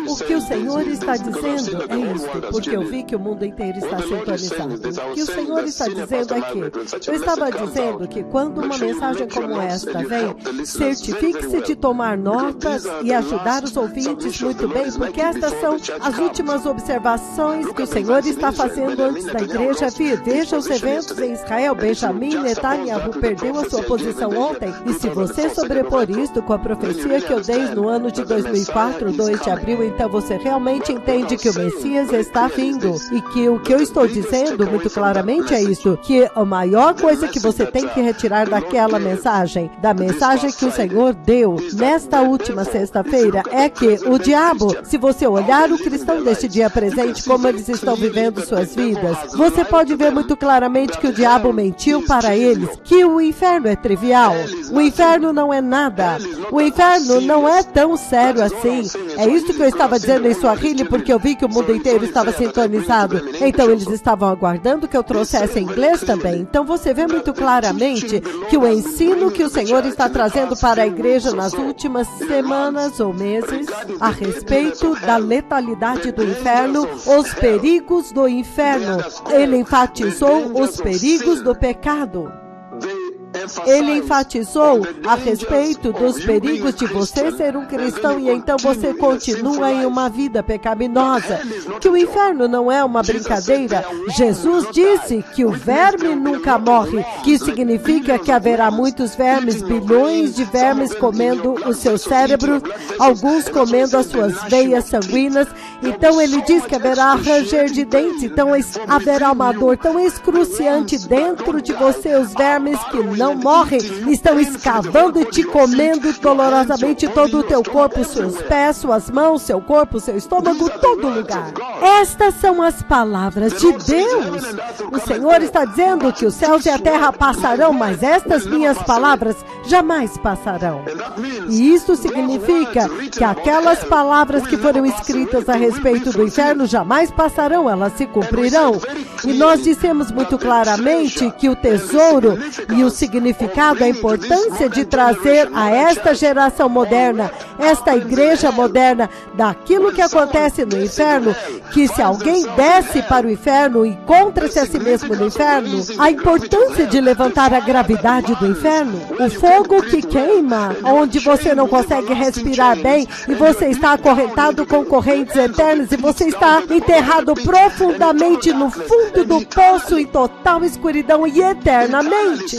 O que o Senhor está dizendo é isto, porque eu vi que o mundo inteiro está sintonizado. O que o Senhor está dizendo aqui, eu estava dizendo que quando uma mensagem como esta vem, certifique-se de tomar notas e ajudar os ouvintes muito bem, porque estas são as últimas observações que o Senhor está fazendo antes da igreja vir. Veja os eventos em Israel. Benjamim Netanyahu perdeu a sua posição ontem, e se você sobrepor isto com a profecia que eu dei no ano de 2004, 2 de abril, então você realmente entende que o Messias está vindo, e que o que eu estou dizendo muito claramente é isso, que a maior coisa que você tem que retirar daquela mensagem, da mensagem que o Senhor deu nesta última sexta-feira, é que o diabo, se você olhar o cristão deste dia presente, como eles estão vivendo suas vidas, você pode ver muito claramente que o diabo mentiu para eles, que o inferno é trivial, o inferno não é nada, o inferno não é tão sério assim. É isso que eu estava dizendo em Swahili, porque eu vi que o mundo inteiro estava sintonizado. Então eles estavam aguardando que eu trouxesse em inglês também. Então você vê muito claramente que o ensino que o Senhor está trazendo para a igreja nas últimas semanas ou meses, a respeito da letalidade do inferno, os perigos do inferno. Ele enfatizou os perigos do pecado. Ele enfatizou a respeito dos perigos de você ser um cristão e então você continua em uma vida pecaminosa, que o inferno não é uma brincadeira. Jesus disse que o verme nunca morre, que significa que haverá muitos vermes, bilhões de vermes comendo o seu cérebro, alguns comendo as suas veias sanguíneas. Então ele diz que haverá ranger de dentes, então haverá uma dor tão excruciante dentro de você. Os vermes que não morrem estão escavando e te comendo dolorosamente todo o teu corpo, seus pés, suas mãos, seu corpo, seu estômago, todo lugar. Estas são as palavras de Deus. O Senhor está dizendo que os céus e a terra passarão, mas estas minhas palavras jamais passarão. E isso significa que aquelas palavras que foram escritas a respeito do inferno jamais passarão, elas se cumprirão. E nós dissemos muito claramente que o tesouro e o significado, a importância de trazer a esta geração moderna, esta igreja moderna, daquilo que acontece no inferno, que se alguém desce para o inferno e encontra-se a si mesmo no inferno, a importância de levantar a gravidade do inferno, o fogo que queima, onde você não consegue respirar bem e você está acorrentado com correntes eternas e você está enterrado profundamente no fundo do poço em total escuridão e eternamente.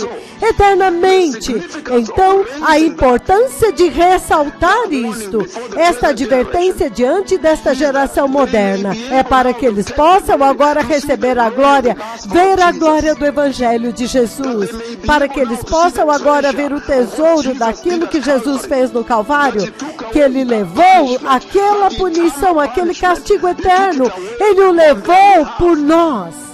Então, a importância de ressaltar isto, esta advertência diante desta geração moderna, é para que eles possam agora receber a glória, ver a glória do Evangelho de Jesus, para que eles possam agora ver o tesouro daquilo que Jesus fez no Calvário, que Ele levou aquela punição, aquele castigo eterno, Ele o levou por nós.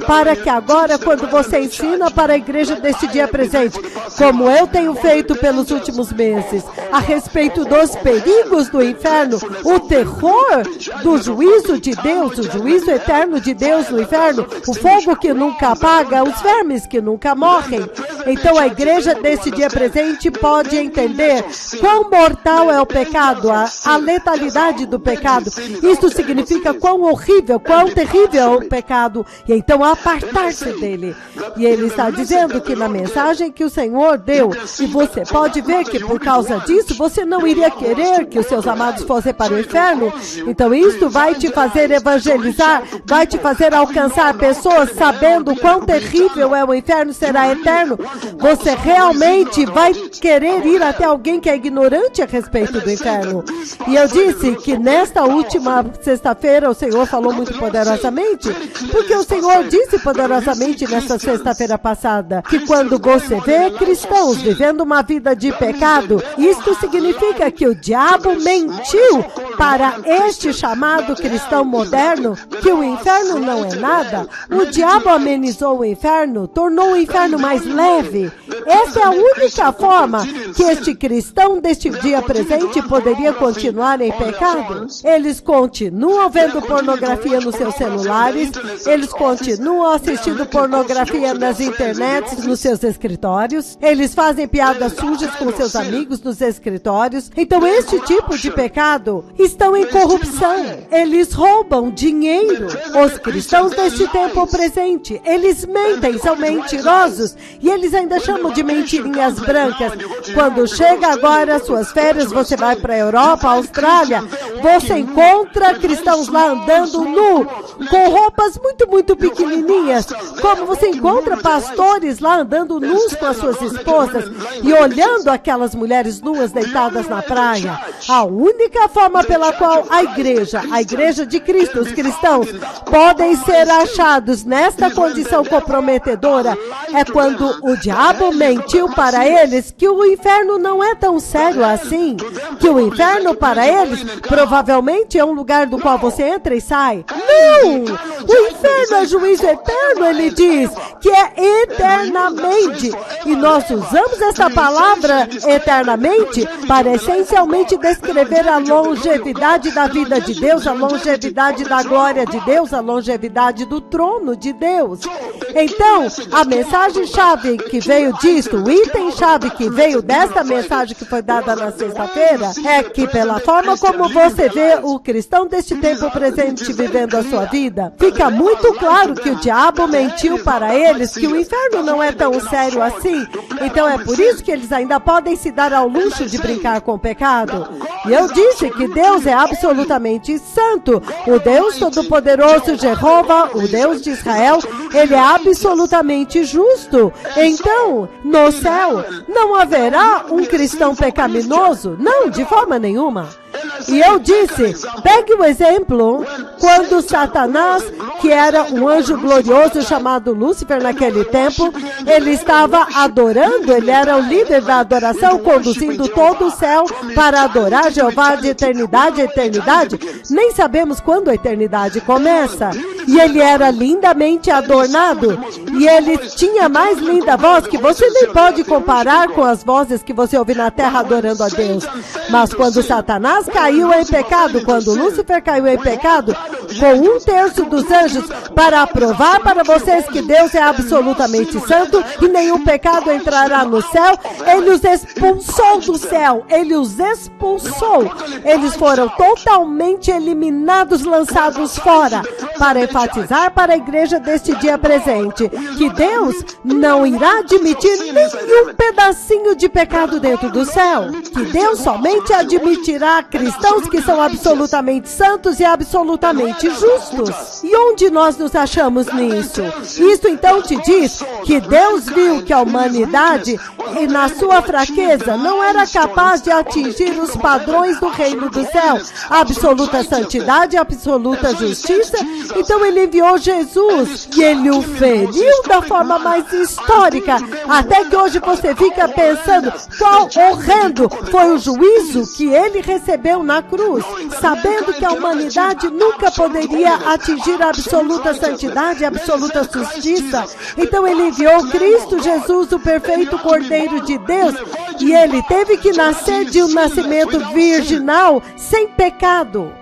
Para que agora, quando você ensina para a igreja deste dia presente, como eu tenho feito pelos últimos meses, a respeito dos perigos do inferno, o terror do juízo de Deus, o juízo eterno de Deus no inferno, o fogo que nunca apaga, os vermes que nunca morrem. Então a igreja deste dia presente pode entender quão mortal é o pecado, a letalidade do pecado. Isto significa quão horrível, quão terrível é o pecado. E então apartar-se dele. E ele está dizendo que na mensagem que o Senhor deu, e você pode ver que por causa disso, você não iria querer que os seus amados fossem para o inferno. Então isto vai te fazer evangelizar, vai te fazer alcançar pessoas sabendo quão terrível é o inferno, será eterno. Você realmente vai querer ir até alguém que é ignorante a respeito do inferno. E eu disse que nesta última sexta-feira o Senhor falou muito poderosamente, porque o Senhor disse poderosamente nesta sexta-feira passada, que quando você vê cristãos vivendo uma vida de pecado, isto significa que o diabo mentiu para este chamado cristão moderno, que o inferno não é nada. O diabo amenizou o inferno, tornou o inferno mais leve. Essa é a única forma que este cristão deste dia presente poderia continuar em pecado. Eles continuam vendo pornografia nos seus celulares, eles continuam assistindo pornografia nas internets, nos seus escritórios, eles fazem piadas sujas com seus amigos nos escritórios. Então, este tipo de pecado estão em corrupção. Eles roubam dinheiro. Os cristãos deste tempo presente, eles mentem, são mentirosos, e eles ainda chamam de mentirinhas brancas. Quando chega agora as suas férias, você vai para a Europa, Austrália, você encontra cristãos lá andando nu, com roupas muito pequenininhas, como você encontra pastores lá andando nus com as suas esposas e olhando aquelas mulheres nuas deitadas na praia. A única forma pela qual a igreja de Cristo, os cristãos, podem ser achados nesta condição comprometedora é quando o diabo mentiu para eles que o inferno não é tão sério assim, que o inferno para eles provavelmente é um lugar do qual você entra e sai. Não! O inferno é juízo eterno, ele diz, que é eternamente. E nós usamos essa palavra eternamente para essencialmente descrever a longevidade da vida de Deus, a longevidade da glória de Deus, a longevidade do trono de Deus. Então, a mensagem-chave que veio disto, o item-chave que veio desta mensagem que foi dada na sexta-feira, é que pela forma como você vê o cristão deste tempo presente vivendo a sua vida, fica muito claro que o diabo mentiu para eles que o inferno não é tão sério assim. Então é por isso que eles ainda podem se dar ao luxo de brincar com o pecado. E eu disse que Deus é absolutamente santo. O Deus Todo-Poderoso, Jeová, o Deus de Israel, ele é absolutamente justo. Então, no céu, não haverá um cristão pecaminoso? Não, de forma nenhuma. E eu disse, pegue o exemplo, quando Satanás, que era um anjo glorioso chamado Lúcifer naquele tempo, ele estava adorando, ele era o líder da adoração, conduzindo todo o céu para adorar Jeová de eternidade a eternidade. Nem sabemos quando a eternidade começa. E ele era lindamente adornado, e ele tinha mais linda voz que você nem pode comparar com as vozes que você ouve na terra adorando a Deus. Mas quando Satanás caiu em pecado, quando Lúcifer caiu em pecado, com 1/3 dos anjos, para provar para vocês que Deus é absolutamente santo e nenhum pecado entrará no céu, ele os expulsou do céu, ele os expulsou. Eles foram totalmente eliminados, lançados fora, para enfatizar para a igreja deste dia presente, que Deus não irá admitir nenhum pedacinho de pecado dentro do céu, que Deus somente admitirá cristãos que são absolutamente santos e absolutamente justos. E onde nós nos achamos nisso? Isso então te diz que Deus viu que a humanidade, e na sua fraqueza, não era capaz de atingir os padrões do reino do céu, absoluta santidade, absoluta justiça. Então ele enviou Jesus, e ele o feriu da forma mais histórica, até que hoje você fica pensando qual horrendo foi o juízo que ele recebeu na cruz, sabendo que a humanidade nunca poderia atingir a absoluta santidade e absoluta justiça. Então ele enviou Cristo Jesus, o perfeito Cordeiro de Deus, e ele teve que nascer de um nascimento virginal sem pecado.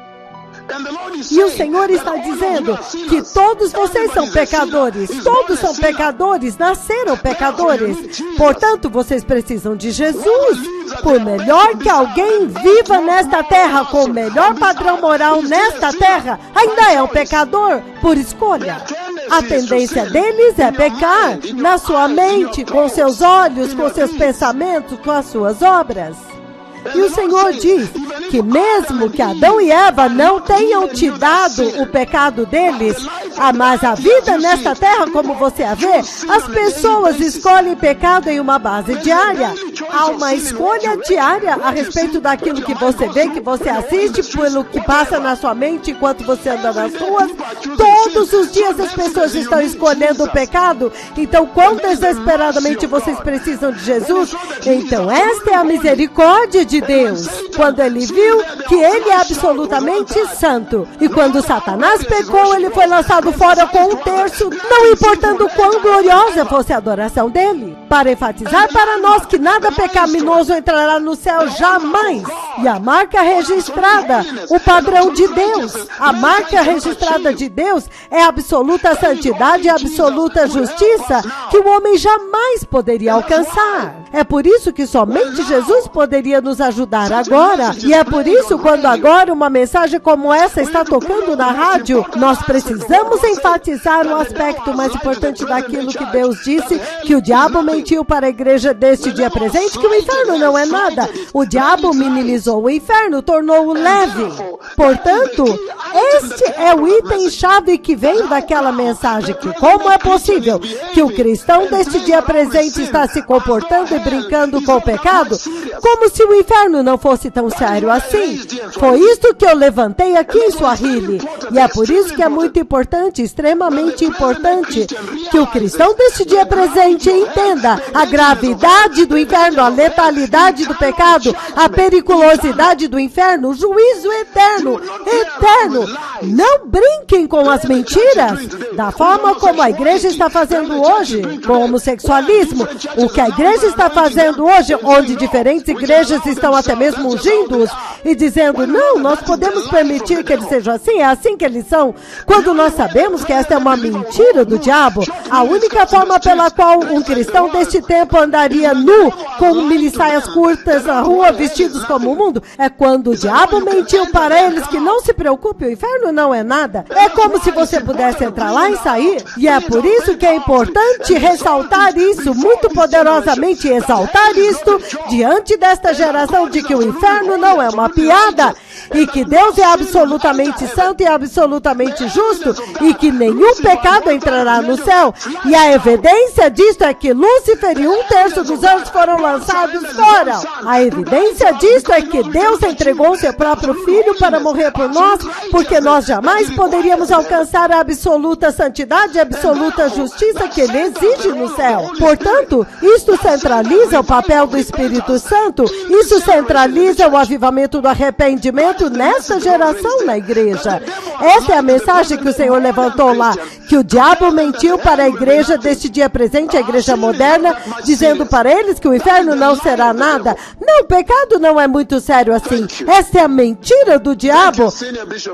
E o Senhor está dizendo que todos vocês são pecadores, todos são pecadores, nasceram pecadores. Portanto, vocês precisam de Jesus. Por melhor que alguém viva nesta terra, com o melhor padrão moral nesta terra, ainda é um pecador por escolha. A tendência deles é pecar na sua mente, com seus olhos, com seus pensamentos, com as suas obras. E o Senhor diz que mesmo que Adão e Eva não tenham te dado o pecado deles, mas a vida nesta terra, como você a vê, as pessoas escolhem pecado em uma base diária. há uma escolha diária a respeito daquilo que você vê, que você assiste, pelo que passa na sua mente enquanto você anda nas ruas. Todos os dias as pessoas estão escolhendo o pecado. Então, quão desesperadamente vocês precisam de Jesus? Então, esta é a misericórdia de Deus. Quando ele viu que ele é absolutamente santo. E quando Satanás pecou, ele foi lançado fora com 1/3, não importando quão gloriosa fosse a adoração dele. Para enfatizar para nós que nada pecaminoso entrará no céu jamais. E a marca registrada, o padrão de Deus. A marca registrada de Deus é a absoluta santidade e a absoluta justiça que o homem jamais poderia alcançar. É por isso que somente Jesus poderia nos ajudar agora. E é por isso, quando agora uma mensagem como essa está tocando na rádio, nós precisamos enfatizar o aspecto mais importante daquilo que Deus disse, que o diabo mentiu para a igreja deste dia presente, que o inferno não é nada. O diabo minimizou o inferno, tornou-o leve. Portanto, este é o item-chave que vem daquela mensagem, que como é possível que o cristão deste dia presente está se comportando e brincando com o pecado, como se o inferno não fosse tão sério assim. Foi isto que eu levantei aqui em Swahili. E é por isso que é muito importante, extremamente importante, que o cristão deste dia presente entenda a gravidade do inferno, a letalidade do pecado, a periculosidade do inferno, o juízo eterno, eterno. Não brinquem com as mentiras, da forma como a igreja está fazendo hoje, com o homossexualismo, o que a igreja está fazendo hoje, onde diferentes igrejas estão até mesmo ungindo-os e dizendo, não, nós podemos permitir que eles sejam assim, é assim que eles são, quando nós sabemos que esta é uma mentira do diabo. A única forma pela qual um cristão deste tempo andaria nu, com milissaias curtas na rua, vestidos como o mundo, é quando o diabo mentiu para eles que não se preocupe, o inferno não é nada. É como se você pudesse entrar lá e sair. E é por isso que é importante ressaltar isso, muito poderosamente exaltar isto, diante desta geração, de que o inferno não é uma piada, e que Deus é absolutamente santo e absolutamente justo, e que nenhum pecado entrará no céu. E a evidência disto é que Lúcifer e 1/3 dos anjos foram lançados fora. A evidência disto é que Deus entregou seu próprio Filho para morrer por nós, porque nós jamais poderíamos alcançar a absoluta santidade e a absoluta justiça que Ele exige no céu. Portanto, isto centraliza o papel do Espírito Santo, isso centraliza o avivamento do arrependimento nessa geração na igreja. Essa é a mensagem que o Senhor levantou lá, que o diabo mentiu para a igreja deste dia presente, a igreja moderna, dizendo para eles que o inferno não será nada. Não, o pecado não é muito sério assim. Essa é a mentira do diabo.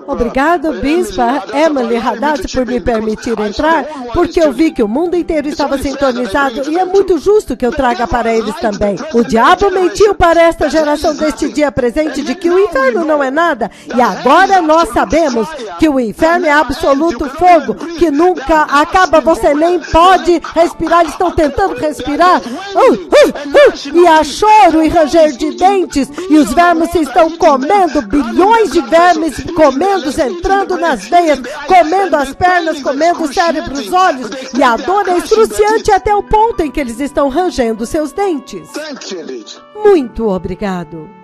Obrigado, Bispa Emily Haddad, por me permitir entrar, porque eu vi que o mundo inteiro estava sintonizado e é muito justo que eu traga para eles também. O diabo mentiu para esta geração deste dia presente de que o inferno não é nada, e agora nós sabemos que o inferno é absoluto fogo, que nunca acaba, você nem pode respirar, eles estão tentando respirar, e há choro e ranger de dentes, e os vermes estão comendo, bilhões de vermes comendo, entrando nas veias, comendo as pernas, comendo o cérebro, os olhos, e a dor é excruciante até o ponto em que eles estão rangendo seus dentes. Muito obrigado.